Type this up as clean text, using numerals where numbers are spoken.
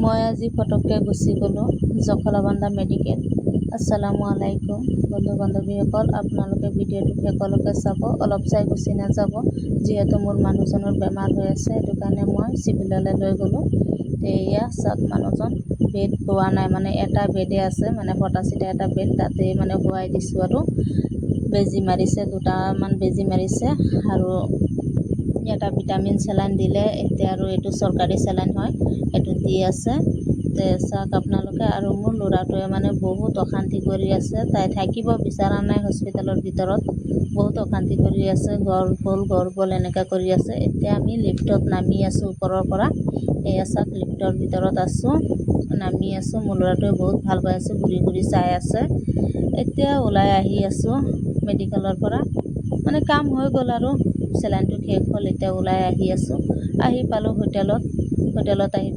মই আজি ফটককৈ গুচি গ'লোঁ জখলাবন্ধা মেডিকেল। আসসালামু আলাইকুম বন্ধু বান্ধৱীসকল, আপোনালোকে ভিডিঅ'টো শেষলৈকে চাব, অলপ চাই গুচি নাযাব। যিহেতু মোৰ মানুহজনৰ বেমাৰ হৈ আছে, সেইটো কাৰণে মই চিভিললৈ লৈ গ'লোঁ। এয়া চাওক, মানুহজন বেড পোৱা নাই, মানে এটা বেডে আছে, মানে ফটা চিটা এটা বেড, তাতে মানে শুৱাই দিছোঁ আৰু বেজী মাৰিছে, দুটামান বেজী মাৰিছে আৰু এটা ভিটামিন চেলাইন দিলে। এতিয়া আৰু এইটো চৰকাৰী চেলাইন হয়, এইটো দি আছে। চাওক আপোনালোকে। আৰু মোৰ ল'ৰাটোৱে মানে বহুত অশান্তি কৰি আছে, তাই থাকিব বিচৰা নাই হস্পিটেলৰ ভিতৰত, বহুত অশান্তি কৰি আছে, গড় বল এনেকুৱা কৰি আছে। এতিয়া আমি লিফ্টত নামি আছোঁ ওপৰৰ পৰা। এয়া চাওক, লিফ্টৰ ভিতৰত আছোঁ, নামি আছোঁ। মোৰ ল'ৰাটোৱে বহুত ভাল পাই আছে, ঘূৰি ঘূৰি চাই আছে। এতিয়া ওলাই আহি আছোঁ মেডিকেলৰ পৰা, মানে কাম হৈ গ'ল আৰু চেলাইনটো শেষ হ'ল। এতিয়া ওলাই আহি আছোঁ, আহি পালোঁ হোটেলত আহি